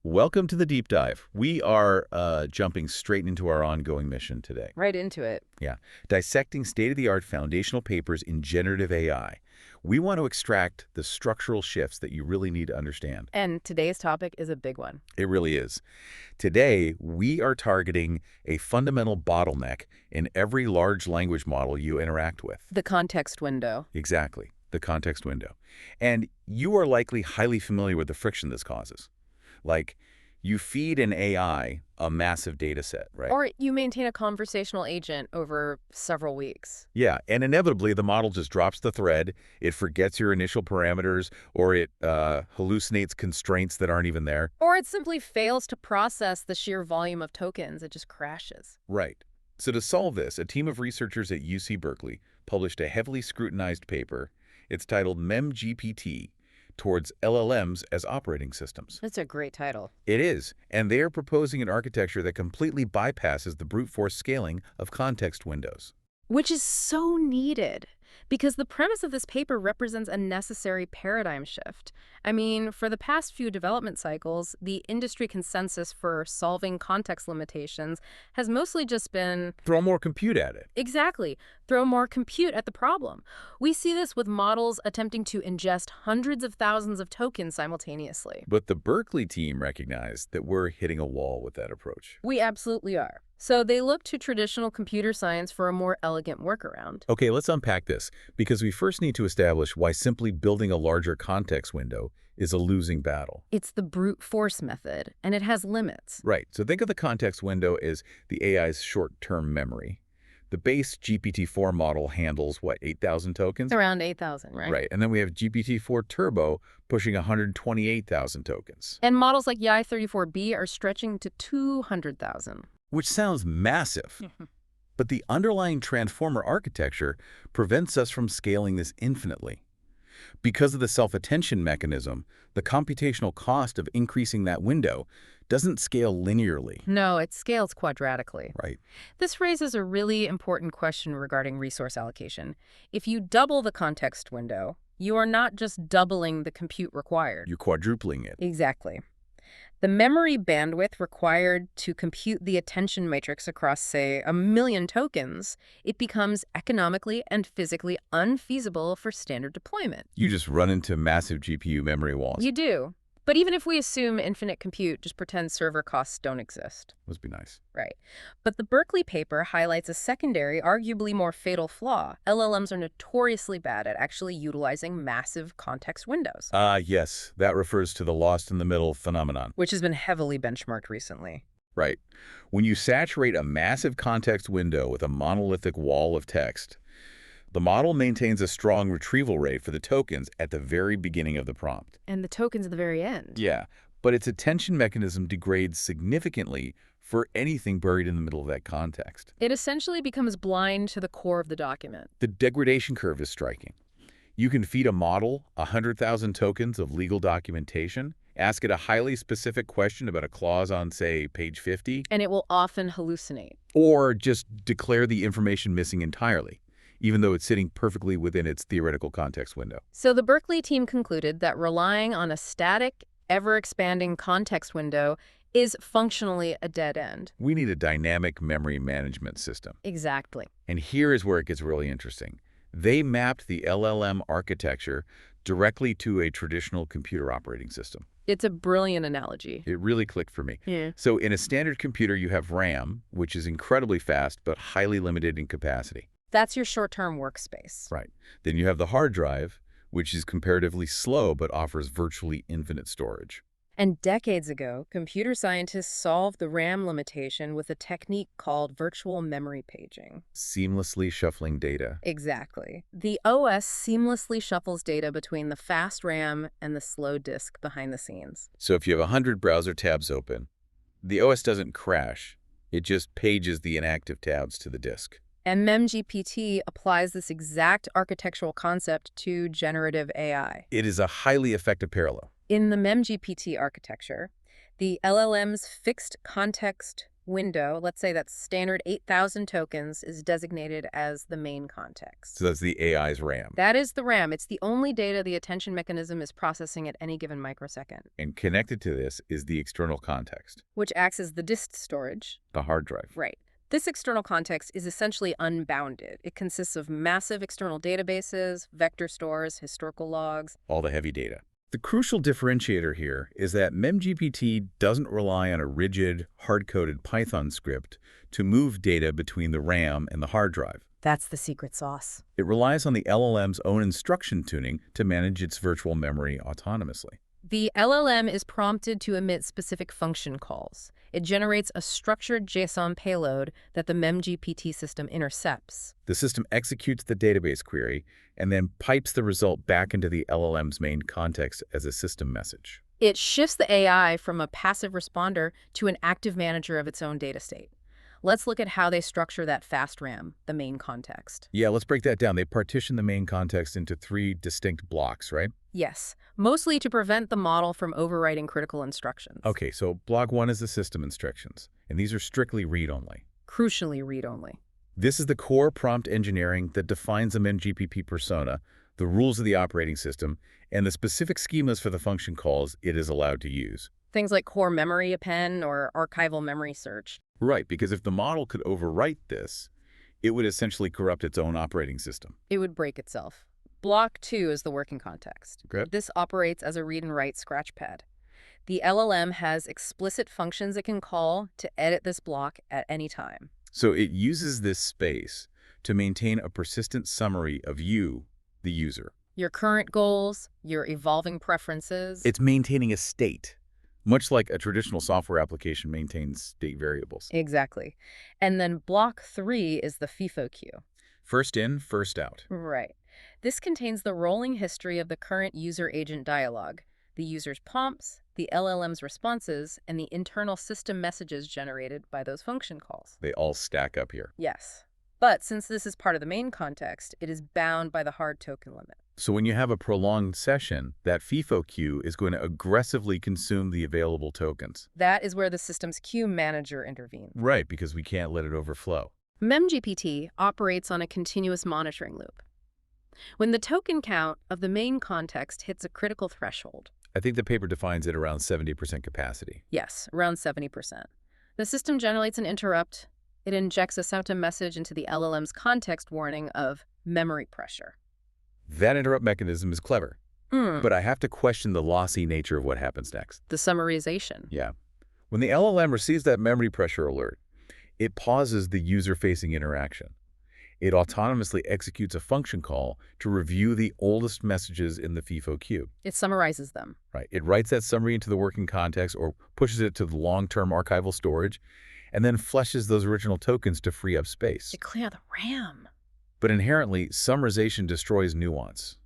Welcome to the deep dive. We are jumping straight into our ongoing mission today. Right into it. Yeah, dissecting state-of-the-art foundational papers in generative AI. We want to extract the structural shifts that you really need to understand. And today's topic is a big one. It really is. Today, we are targeting a fundamental bottleneck in every large language model you interact with. The context window. Exactly, the context window. And you are likely highly familiar with the friction this causes. Like, you feed an AI a massive data set, right? Or you maintain a conversational agent over several weeks. Yeah, and inevitably the model just drops the thread, it forgets your initial parameters, or it hallucinates constraints that aren't even there. Or it simply fails to process the sheer volume of tokens. It just crashes. Right. So to solve this, a team of researchers at UC Berkeley published a heavily scrutinized paper. It's titled MemGPT, Towards LLMs as Operating Systems. That's a great title. It is, and they are proposing an architecture that completely bypasses the brute force scaling of context windows. Which is so needed, because the premise of this paper represents a necessary paradigm shift. I mean, for the past few development cycles, the industry consensus for solving context limitations has mostly just been Throw more compute at it. exactly, throw more compute at the problem. We see this with models attempting to ingest hundreds of thousands of tokens simultaneously. But the Berkeley team recognized that we're hitting a wall with that approach. We absolutely are. So they look to traditional computer science for a more elegant workaround. Okay, let's unpack this, because we first need to establish why simply building a larger context window is a losing battle. It's the brute force method, and it has limits. Right, so think of the context window as the AI's short-term memory. The base GPT-4 model handles, what, 8,000 tokens? Around 8,000, right? Right, and then we have GPT-4 Turbo pushing 128,000 tokens. And models like YI-34B are stretching to 200,000. Which sounds massive. But the underlying transformer architecture prevents us from scaling this infinitely. Because of the self-attention mechanism, the computational cost of increasing that window doesn't scale linearly. No, it scales quadratically. Right. This raises a really important question regarding resource allocation. If you double the context window, you are not just doubling the compute required. You're quadrupling it. Exactly. The memory bandwidth required to compute the attention matrix across, say, 1 million tokens, it becomes economically and physically unfeasible for standard deployment. You just run into massive GPU memory walls. You do. But even if we assume infinite compute, just pretend server costs don't exist. Must be nice. Right. But the Berkeley paper highlights a secondary, arguably more fatal flaw. LLMs are notoriously bad at actually utilizing massive context windows. Yes, that refers to the lost-in-the-middle phenomenon. Which has been heavily benchmarked recently. Right. When you saturate a massive context window with a monolithic wall of text, the model maintains a strong retrieval rate for the tokens at the very beginning of the prompt. And the tokens at the very end. Yeah, but its attention mechanism degrades significantly for anything buried in the middle of that context. It essentially becomes blind to the core of the document. The degradation curve is striking. You can feed a model 100,000 tokens of legal documentation, ask it a highly specific question about a clause on, say, page 50, And it will often hallucinate. or just declare the information missing entirely, even though it's sitting perfectly within its theoretical context window. So the Berkeley team concluded that relying on a static, ever-expanding context window is functionally a dead end. We need a dynamic memory management system. Exactly. And here is where it gets really interesting. They mapped the LLM architecture directly to a traditional computer operating system. It's a brilliant analogy. It really clicked for me. Yeah. So in a standard computer, you have RAM, which is incredibly fast but highly limited in capacity. That's your short-term workspace. Right. Then you have the hard drive, which is comparatively slow but offers virtually infinite storage. And decades ago, computer scientists solved the RAM limitation with a technique called virtual memory paging. Seamlessly shuffling data. Exactly. The OS seamlessly shuffles data between the fast RAM and the slow disk behind the scenes. So if you have 100 browser tabs open, the OS doesn't crash. It just pages the inactive tabs to the disk. And MemGPT applies this exact architectural concept to generative AI. It is a highly effective parallel. In the MemGPT architecture, the LLM's fixed context window, let's say that standard 8,000 tokens, is designated as the main context. So that's the AI's RAM. That is the RAM. It's the only data the attention mechanism is processing at any given microsecond. And connected to this is the external context, Which acts as the disk storage. the hard drive. Right. This external context is essentially unbounded. It consists of massive external databases, vector stores, historical logs. All the heavy data. The crucial differentiator here is that MemGPT doesn't rely on a rigid, hard-coded Python script to move data between the RAM and the hard drive. That's the secret sauce. It relies on the LLM's own instruction tuning to manage its virtual memory autonomously. The LLM is prompted to emit specific function calls. It generates a structured JSON payload that the MemGPT system intercepts. The system executes the database query and then pipes the result back into the LLM's main context as a system message. It shifts the AI from a passive responder to an active manager of its own data state. Let's look at how they structure that fast RAM, the main context. Yeah, let's break that down. They partition the main context into 3 distinct blocks, right? Yes, mostly to prevent the model from overwriting critical instructions. Okay, so block 1 is the system instructions, and these are strictly read-only. Crucially read-only. This is the core prompt engineering that defines the MemGPT persona, the rules of the operating system, and the specific schemas for the function calls it is allowed to use. Things like core memory append or archival memory search. Right, because if the model could overwrite this, it would essentially corrupt its own operating system. It would break itself. Block 2 is the working context. Okay. This operates as a read and write scratchpad. The LLM has explicit functions it can call to edit this block at any time. So it uses this space to maintain a persistent summary of you, the user. Your current goals, your evolving preferences. It's maintaining a state, much like a traditional software application maintains state variables. Exactly. And then block 3 is the FIFO queue. First in, first out. Right. This contains the rolling history of the current user-agent dialogue, the user's prompts, the LLM's responses, and the internal system messages generated by those function calls. They all stack up here. Yes. But since this is part of the main context, it is bound by the hard token limit. So when you have a prolonged session, that FIFO queue is going to aggressively consume the available tokens. That is where the system's queue manager intervenes. Right, because we can't let it overflow. MemGPT operates on a continuous monitoring loop. When the token count of the main context hits a critical threshold, I think the paper defines it around 70% capacity. yes, around 70%, the system generates an interrupt. It injects a SOUTA message into the LLM's context warning of memory pressure. That interrupt mechanism is clever, but I have to question the lossy nature of what happens next. The summarization. Yeah. When the LLM receives that memory pressure alert, it pauses the user-facing interaction. It autonomously executes a function call to review the oldest messages in the FIFO queue. It summarizes them. Right. It writes that summary into the working context or pushes it to the long-term archival storage, and then flushes those original tokens to free up space. To clear the RAM. But inherently, summarization destroys nuance.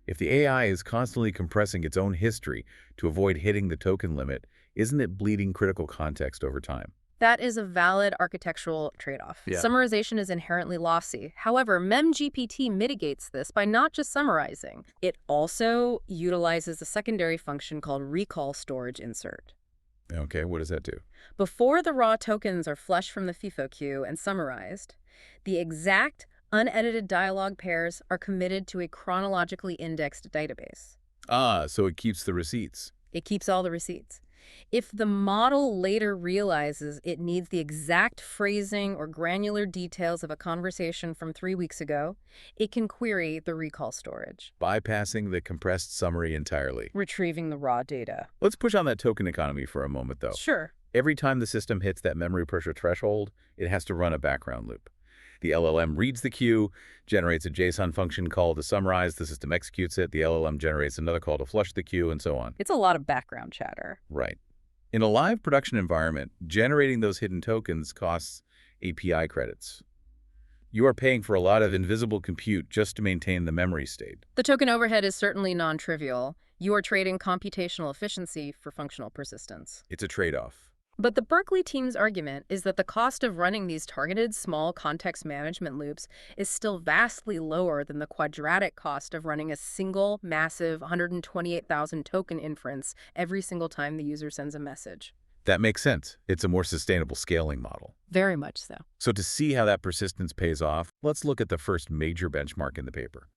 If the AI is constantly compressing its own history to avoid hitting the token limit, isn't it bleeding critical context over time? That is a valid architectural trade-off. Yeah. Summarization is inherently lossy. However, MemGPT mitigates this by not just summarizing. It also utilizes a secondary function called recall storage insert. Okay, what does that do? Before the raw tokens are flushed from the FIFO queue and summarized, the exact unedited dialogue pairs are committed to a chronologically indexed database. Ah, so it keeps the receipts. It keeps all the receipts. If the model later realizes it needs the exact phrasing or granular details of a conversation from 3 weeks ago, it can query the recall storage, Bypassing the compressed summary entirely. retrieving the raw data. Let's push on that token economy for a moment, though. Sure. Every time the system hits that memory pressure threshold, it has to run a background loop. The LLM reads the queue, generates a JSON function call to summarize, the system executes it, the LLM generates another call to flush the queue, and so on. It's a lot of background chatter. Right. In a live production environment, generating those hidden tokens costs API credits. You are paying for a lot of invisible compute just to maintain the memory state. The token overhead is certainly non-trivial. You are trading computational efficiency for functional persistence. It's a trade-off. But the Berkeley team's argument is that the cost of running these targeted small context management loops is still vastly lower than the quadratic cost of running a single massive 128,000 token inference every single time the user sends a message. That makes sense. It's a more sustainable scaling model. Very much so. So to see how that persistence pays off, let's look at the first major benchmark in the paper,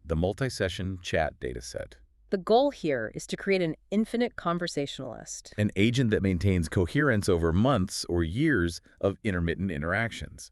the multi-session chat dataset. The goal here is to create an infinite conversationalist. An agent that maintains coherence over months or years of intermittent interactions.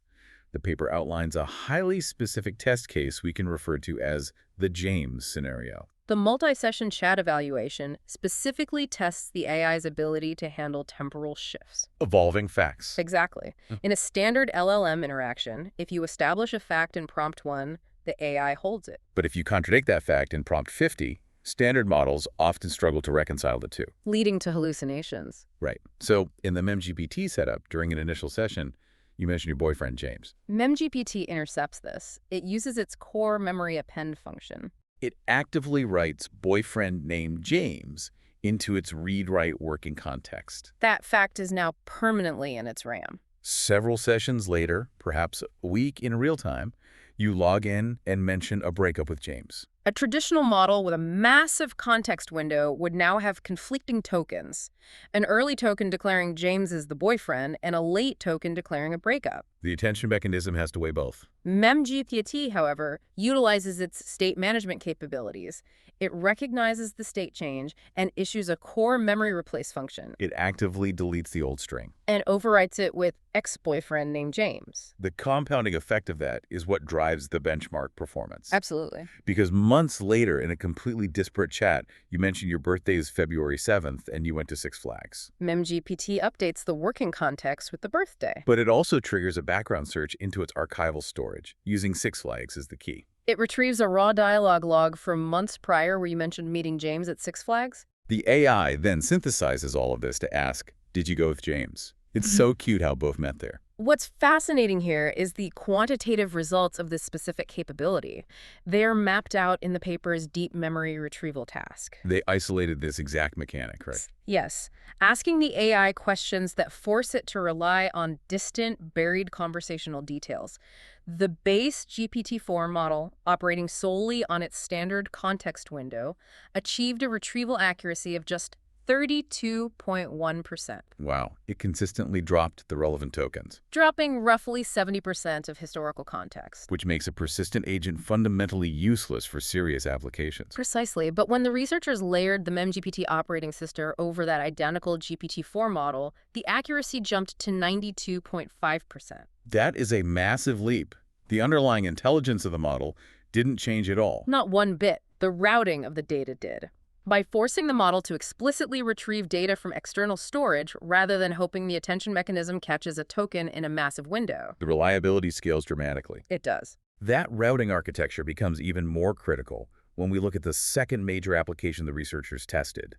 The paper outlines a highly specific test case we can refer to as the James scenario. The multi-session chat evaluation specifically tests the AI's ability to handle temporal shifts. Evolving facts. Exactly. In a standard LLM interaction, if you establish a fact in prompt 1, the AI holds it. But if you contradict that fact in prompt 50, standard models often struggle to reconcile the two. Leading to hallucinations. Right. So in the MemGPT setup, during an initial session, you mentioned your boyfriend, James. MemGPT intercepts this. It uses its core memory append function. It actively writes boyfriend named James into its read-write working context. That fact is now permanently in its RAM. Several sessions later, perhaps a week in real time, you log in and mention a breakup with James. A traditional model with a massive context window would now have conflicting tokens. An early token declaring James is the boyfriend and a late token declaring a breakup. The attention mechanism has to weigh both. MemGPT, however, utilizes its state management capabilities. It recognizes the state change and issues a core memory replace function. It actively deletes the old string. And overwrites it with ex-boyfriend named James. The compounding effect of that is what drives the benchmark performance. Absolutely. Because months later, in a completely disparate chat, you mentioned your birthday is February 7th and you went to Six Flags. MemGPT updates the working context with the birthday. But it also triggers a background search into its archival storage, using Six Flags as the key. It retrieves a raw dialogue log from months prior where you mentioned meeting James at Six Flags. The AI then synthesizes all of this to ask, did you go with James? It's so cute how both met there. What's fascinating here is the quantitative results of this specific capability. They are mapped out in the paper's deep memory retrieval task. They isolated this exact mechanic, right? Yes. Asking the AI questions that force it to rely on distant, buried conversational details. The base GPT-4 model, operating solely on its standard context window, achieved a retrieval accuracy of just 32.1%. Wow, it consistently dropped the relevant tokens, dropping roughly 70% of historical context. which makes a persistent agent fundamentally useless for serious applications. Precisely, but when the researchers layered the MemGPT operating system over that identical GPT-4 model, the accuracy jumped to 92.5%. That is a massive leap. The underlying intelligence of the model didn't change at all. Not one bit. The routing of the data did. By forcing the model to explicitly retrieve data from external storage rather than hoping the attention mechanism catches a token in a massive window. The reliability scales dramatically. It does. That routing architecture becomes even more critical when we look at the second major application the researchers tested,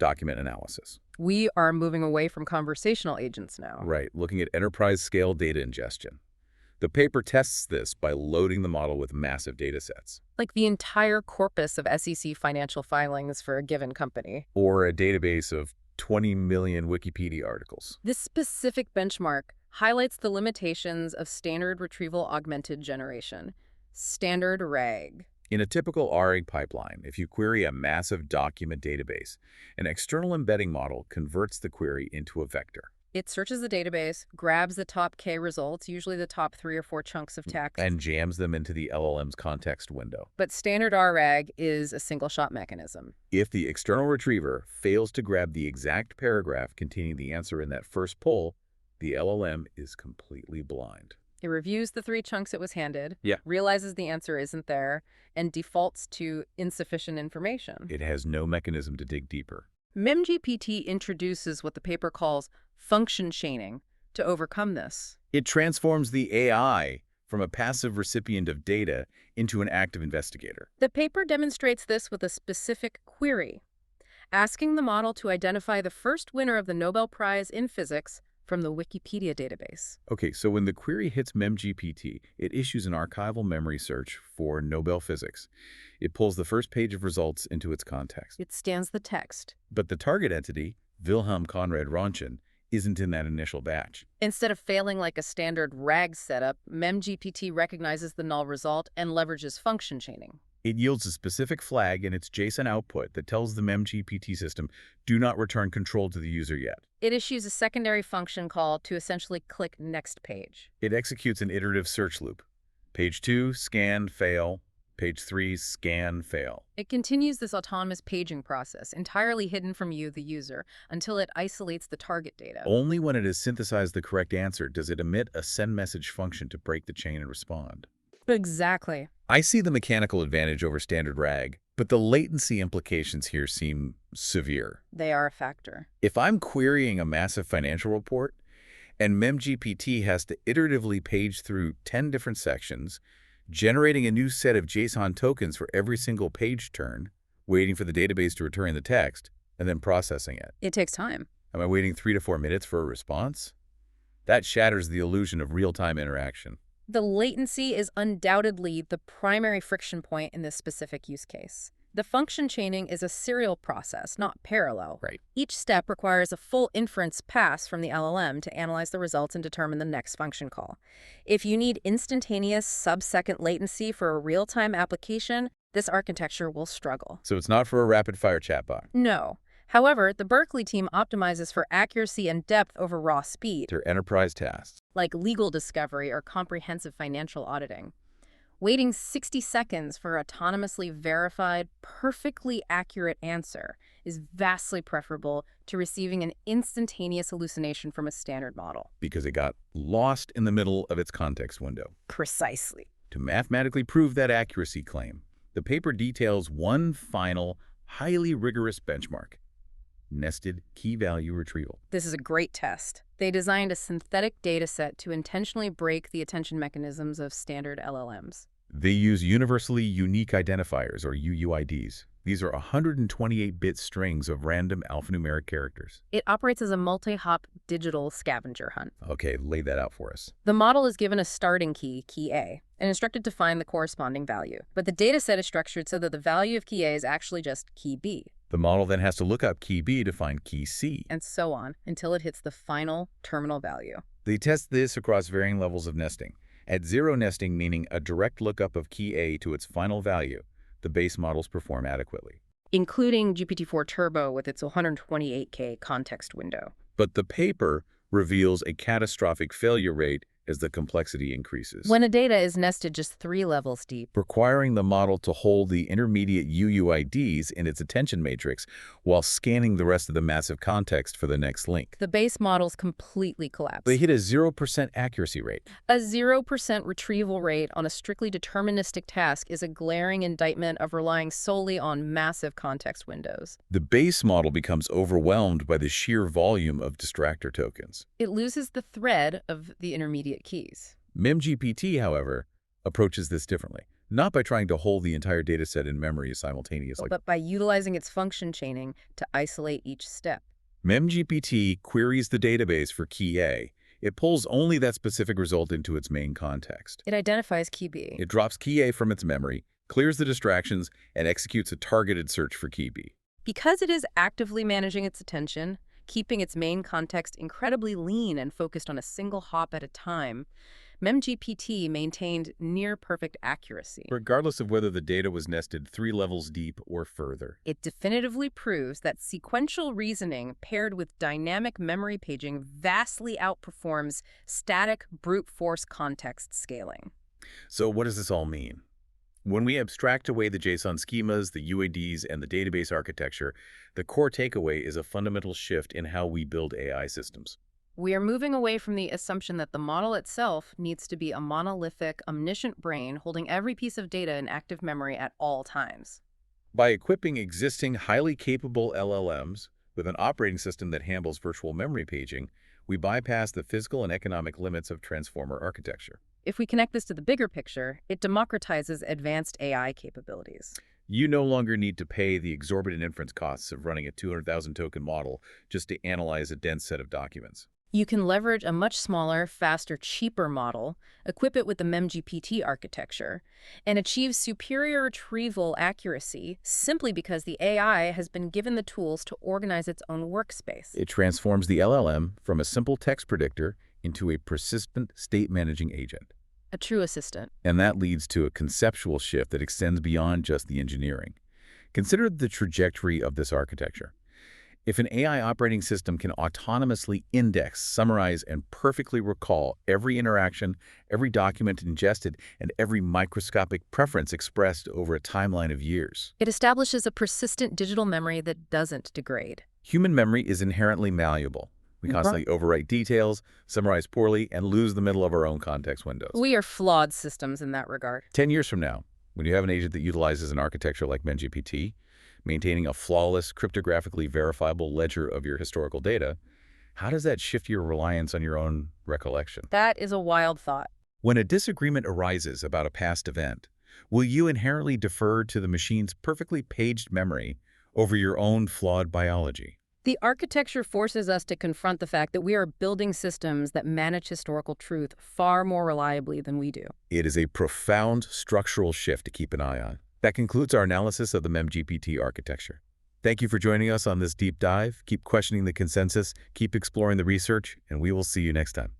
document analysis. We are moving away from conversational agents now. Right, looking at enterprise-scale data ingestion. The paper tests this by loading the model with massive data sets. Like the entire corpus of SEC financial filings for a given company. Or a database of 20 million Wikipedia articles. This specific benchmark highlights the limitations of standard retrieval augmented generation, standard RAG. In a typical RAG pipeline, if you query a massive document database, an external embedding model converts the query into a vector. It searches the database, grabs the top K results, usually the top 3 or 4 chunks of text, and jams them into the LLM's context window. But standard RAG is a single-shot mechanism. If the external retriever fails to grab the exact paragraph containing the answer in that first poll, the LLM is completely blind. It reviews the 3 chunks it was handed, Yeah. realizes the answer isn't there, and defaults to insufficient information. It has no mechanism to dig deeper. MemGPT introduces what the paper calls function chaining to overcome this. It transforms the AI from a passive recipient of data into an active investigator. The paper demonstrates this with a specific query, asking the model to identify the first winner of the Nobel Prize in Physics from the Wikipedia database. Okay, so when the query hits MemGPT, it issues an archival memory search for Nobel Physics. It pulls the first page of results into its context. It scans the text. But the target entity, Wilhelm Conrad Röntgen, isn't in that initial batch. Instead of failing like a standard RAG setup, MemGPT recognizes the null result and leverages function chaining. It yields a specific flag in its JSON output that tells the MemGPT system, do not return control to the user yet. It issues a secondary function call to essentially click next page. It executes an iterative search loop. Page 2, scan, fail. Page 3, scan, fail. It continues this autonomous paging process, entirely hidden from you, the user, until it isolates the target data. Only when it has synthesized the correct answer does it emit a send message function to break the chain and respond. Exactly. I see the mechanical advantage over standard RAG, but the latency implications here seem severe. They are a factor. If I'm querying a massive financial report, and MemGPT has to iteratively page through 10 different sections, generating a new set of JSON tokens for every single page turn, waiting for the database to return the text, and then processing it. It takes time. Am I waiting 3 to 4 minutes for a response? That shatters the illusion of real-time interaction. The latency is undoubtedly the primary friction point in this specific use case. The function chaining is a serial process, not parallel. Right. Each step requires a full inference pass from the LLM to analyze the results and determine the next function call. If you need instantaneous sub-second latency for a real-time application, this architecture will struggle. So it's not for a rapid-fire chatbot. No. However, the Berkeley team optimizes for accuracy and depth over raw speed, They're enterprise tasks. like legal discovery or comprehensive financial auditing. Waiting 60 seconds for autonomously verified, perfectly accurate answer is vastly preferable to receiving an instantaneous hallucination from a standard model. Because it got lost in the middle of its context window. Precisely. To mathematically prove that accuracy claim, the paper details one final, highly rigorous benchmark: nested key-value retrieval. This is a great test. They designed a synthetic dataset to intentionally break the attention mechanisms of standard LLMs. They use universally unique identifiers, or UUIDs. These are 128-bit strings of random alphanumeric characters. It operates as a multi-hop digital scavenger hunt. Okay, lay that out for us. The model is given a starting key, key A, and instructed to find the corresponding value. But the dataset is structured so that the value of key A is actually just key B. The model then has to look up key B to find key C. And so on, until it hits the final terminal value. They test this across varying levels of nesting. At zero nesting, meaning a direct lookup of key A to its final value, the base models perform adequately. Including GPT-4 Turbo with its 128K context window. But the paper reveals a catastrophic failure rate as the complexity increases, When a data is nested just 3 levels deep, requiring the model to hold the intermediate UUIDs in its attention matrix while scanning the rest of the massive context for the next link. the base models completely collapse. They hit a 0% accuracy rate. A 0% retrieval rate on a strictly deterministic task is a glaring indictment of relying solely on massive context windows. The base model becomes overwhelmed by the sheer volume of distractor tokens. It loses the thread of the intermediate keys. MemGPT, however, approaches this differently, not by trying to hold the entire dataset in memory simultaneously. But by utilizing its function chaining to isolate each step. MemGPT queries the database for key A. It pulls only that specific result into its main context. It identifies key B. It drops key A from its memory, clears the distractions, and executes a targeted search for key B. Because it is actively managing its attention, keeping its main context incredibly lean and focused on a single hop at a time, MemGPT maintained near-perfect accuracy. Regardless of whether the data was nested 3 levels deep or further. It definitively proves that sequential reasoning paired with dynamic memory paging vastly outperforms static brute force context scaling. So what does this all mean? When we abstract away the JSON schemas, the UIDs, and the database architecture, the core takeaway is a fundamental shift in how we build AI systems. We are moving away from the assumption that the model itself needs to be a monolithic, omniscient brain holding every piece of data in active memory at all times. By equipping existing highly capable LLMs with an operating system that handles virtual memory paging, we bypass the physical and economic limits of transformer architecture. If we connect this to the bigger picture, it democratizes advanced AI capabilities. You no longer need to pay the exorbitant inference costs of running a 200,000 token model just to analyze a dense set of documents. You can leverage a much smaller, faster, cheaper model, equip it with the MemGPT architecture, and achieve superior retrieval accuracy simply because the AI has been given the tools to organize its own workspace. It transforms the LLM from a simple text predictor into a persistent state-managing agent. A true assistant. And that leads to a conceptual shift that extends beyond just the engineering. Consider the trajectory of this architecture. If an AI operating system can autonomously index, summarize, and perfectly recall every interaction, every document ingested, and every microscopic preference expressed over a timeline of years. It establishes a persistent digital memory that doesn't degrade. Human memory is inherently malleable. We constantly overwrite details, summarize poorly, and lose the middle of our own context windows. We are flawed systems in that regard. 10 years from now, when you have an agent that utilizes an architecture like MemGPT, maintaining a flawless, cryptographically verifiable ledger of your historical data, how does that shift your reliance on your own recollection? That is a wild thought. When a disagreement arises about a past event, will you inherently defer to the machine's perfectly paged memory over your own flawed biology? The architecture forces us to confront the fact that we are building systems that manage historical truth far more reliably than we do. It is a profound structural shift to keep an eye on. That concludes our analysis of the MemGPT architecture. Thank you for joining us on this deep dive. Keep questioning the consensus, keep exploring the research, and we will see you next time.